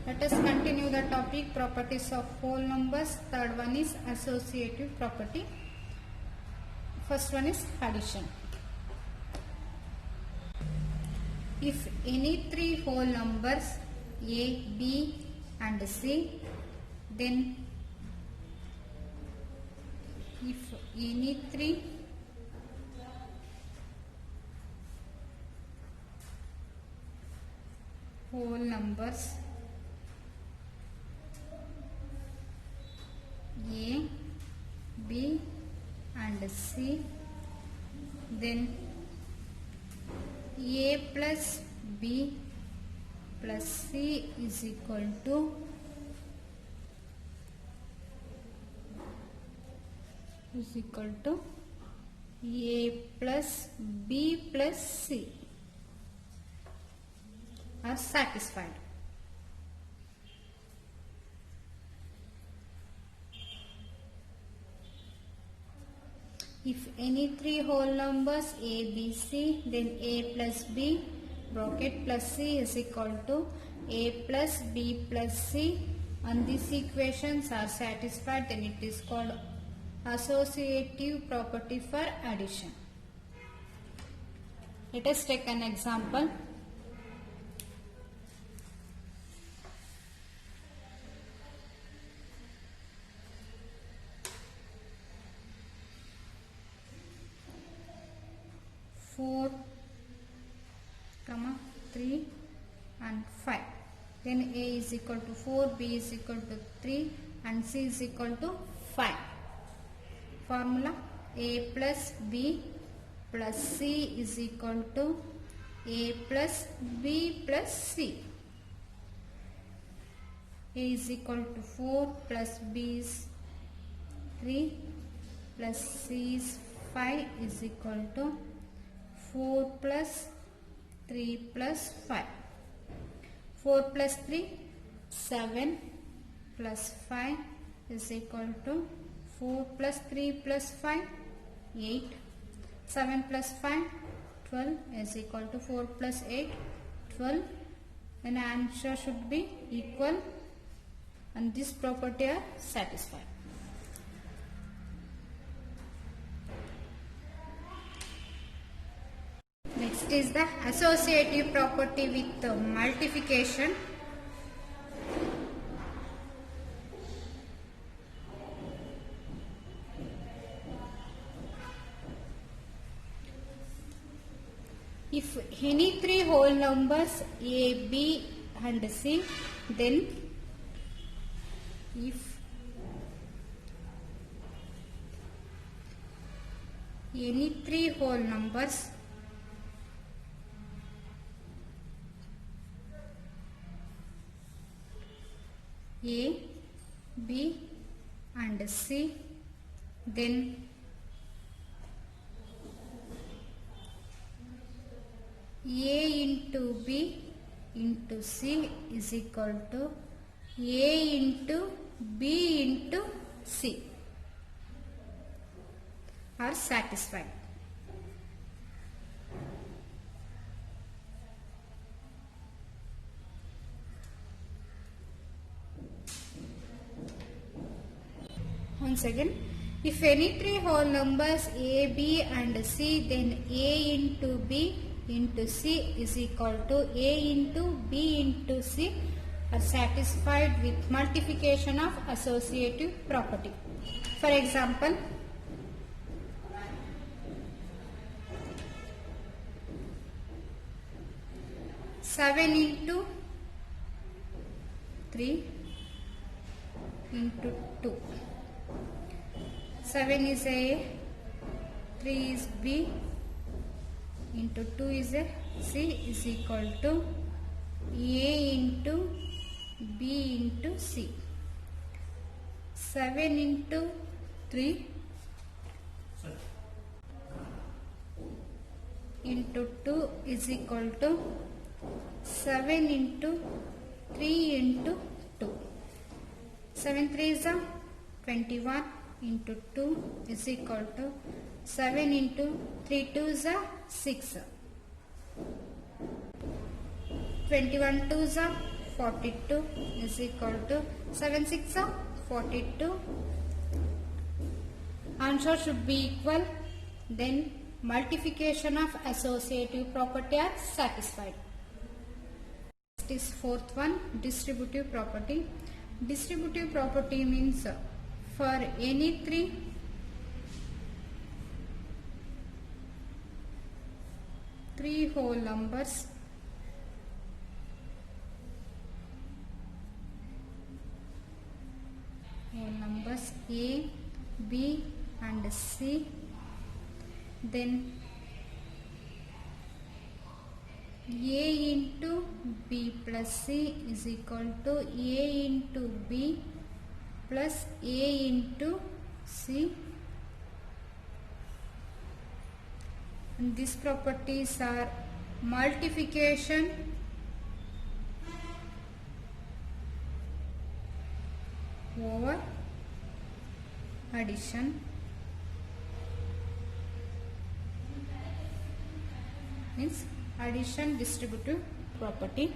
Let us continue the topic properties of whole numbers. Third one is associative property. First one is addition. If any three whole numbers A, B and C, then if any three whole numbers A, B and C, then A plus B plus C is equal to A plus B plus C are satisfied. If any three whole numbers A, B, C, then A plus B bracket plus C is equal to A plus B plus C, and these equations are satisfied, then it is called associative property for addition. Let us take an example. Four, 3 and 5. Then A is equal to 4, B is equal to 3 and C is equal to 5. Formula: A plus B plus C is equal to A plus B plus C. A is equal to 4 plus B is 3 plus C is 5 is equal to 4 plus 3 plus 5. 4 plus 3, 7 plus 5 is equal to 4 plus 3 plus 5, 8. 7 plus 5, 12 is equal to 4 plus 8, 12. And answer should be equal, and this property are satisfied. Next is the associative property with multiplication. If any three whole numbers A, B and C, then if any three whole numbers A, B and C, then A into B into C is equal to A into B into C are satisfied. Once again, if any three whole numbers A, B and C, then A into B into C is equal to A into B into C are satisfied with multiplication of associative property. For example, seven into 3 into 2. 7 is A, 3 is B, into 2 is A, C is equal to A into B into C. 7 into 3 into 2 is equal to 7 into 3 into 2. 7 3 is 21 into 2 is equal to 7 into 3 2 is 6. 21 2s are 42 is equal to 7 6 are 42. Answer should be equal. Then multiplication of associative property are satisfied. Next is fourth one, distributive property. Distributive property means for any three whole numbers A, B and C, then A into B plus C is equal to A into B plus A into C, and these properties are multiplication over addition, means addition distributive property.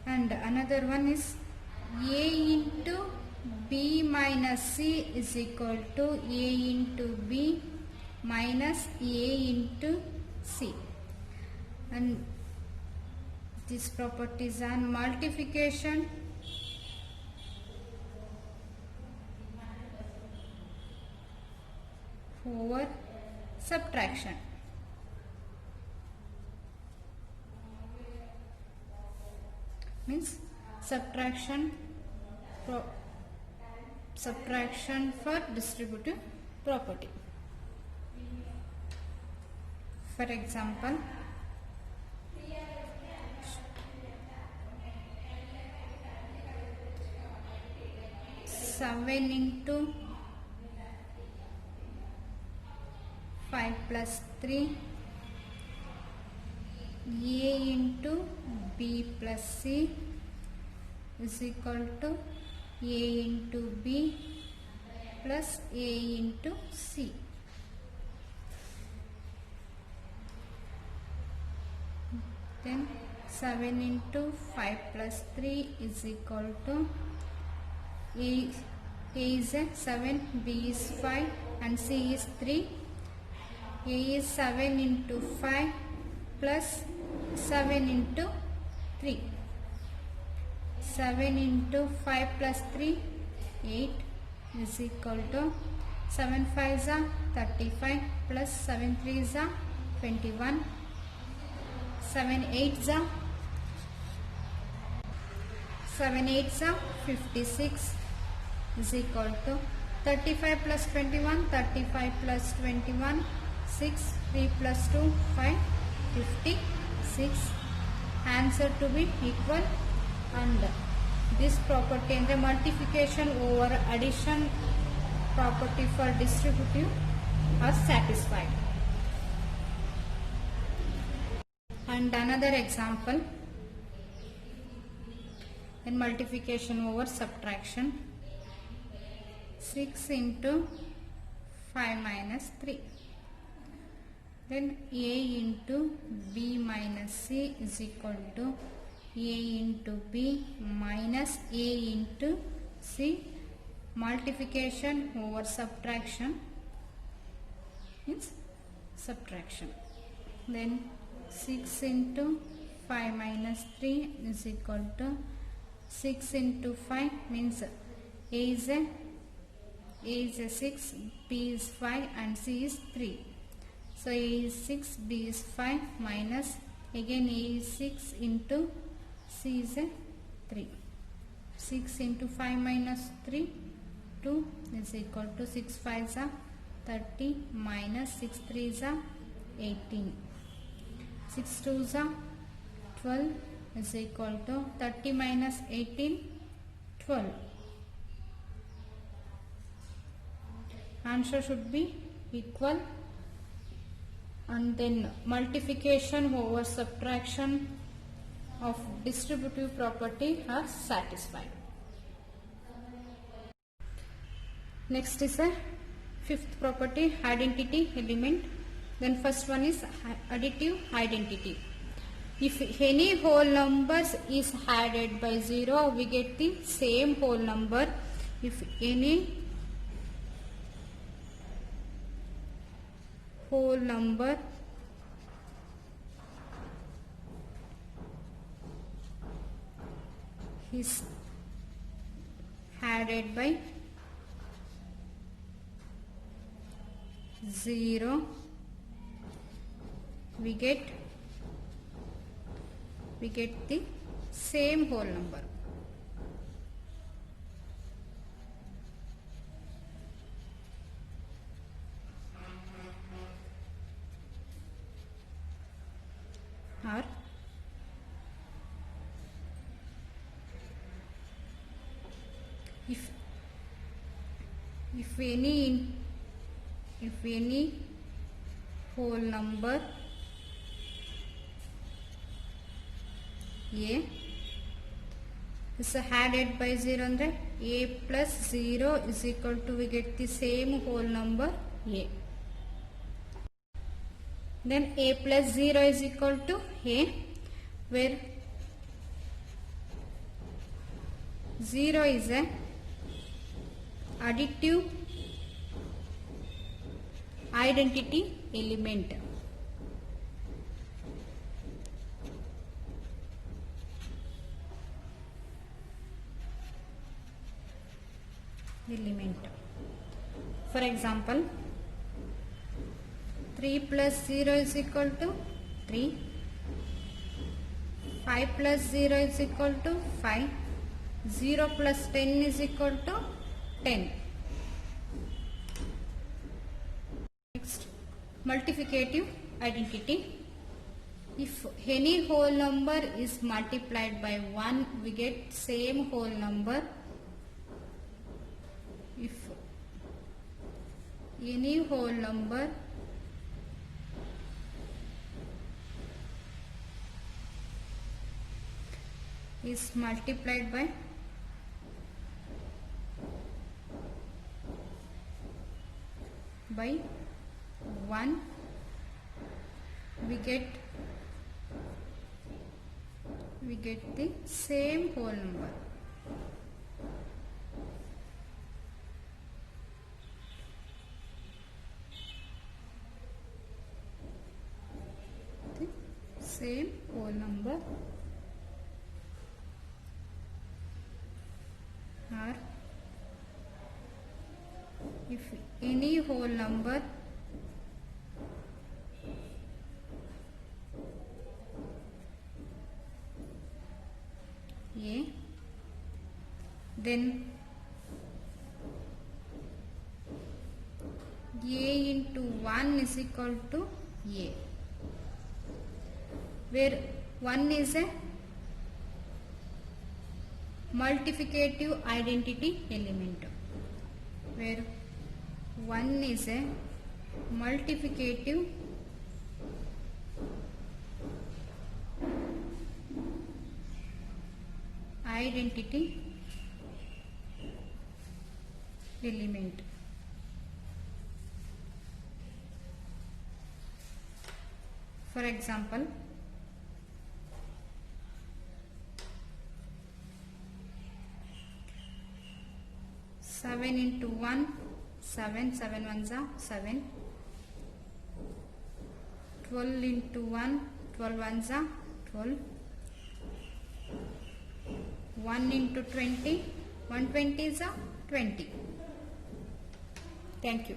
And another one is A into B minus C is equal to A into B minus A into C, and these properties are multiplication over subtraction. Means subtraction for distributive property. For example, 7 into 5 plus 3, A into B plus C is equal to A into B plus A into C. Then 7 into 5 plus 3 is equal to A is 7, B is 5 and C is 3. A is 7 into 5 plus 7 into 3. 7 into 5 plus 3, 8 is equal to 7 5s are 35 plus 7 3s are 21. 7 8s are 56 is equal to 35 plus 21, 35 plus 21, 6, 3 plus 2, 5, 56. Answer to be equal, and this property and the multiplication over addition property for distributive are satisfied. And another example in multiplication over subtraction, 6 into 5 minus 3. Then A into B minus C is equal to A into B minus A into C. Multiplication over subtraction means subtraction. Then 6 into 5 minus 3 is equal to 6 into 5 means A is a 6, B is 5 and C is 3. So A is 6, B is 5 minus again A is 6 into C is a 3. 6 into 5 minus 3, 2 is equal to 6 5s are 30 minus 6 3s are 18. 6 2s are 12 is equal to 30 minus 18, 12. Answer should be equal, and then multiplication over subtraction of distributive property are satisfied. Next is a fifth property, identity element. Then first one is additive identity. If any whole numbers is added by 0, we get the same whole number. If any whole number is added by 0, we get the same whole number. Or if any whole number a is added by 0 andre a plus 0 is equal to, we get the same whole number a. Then a plus 0 is equal to a, where 0 is a additive identity element. For example, 3 plus 0 is equal to 3, 5 plus 0 is equal to 5, 0 plus 10 is equal to 10. Next, multiplicative identity. If any whole number is multiplied by 1, we get same whole number. If any whole number is multiplied by 1, we get the same whole number. Same whole number. Or if any whole number a, then a into 1 is equal to a, where 1 is a multiplicative identity element, where 1 is a multiplicative identity element. For example, 7 into 1, 7, 7 ones are 7, 12 into 1, 12 ones are 12, 1 into 20, 120 is a 20. Thank you.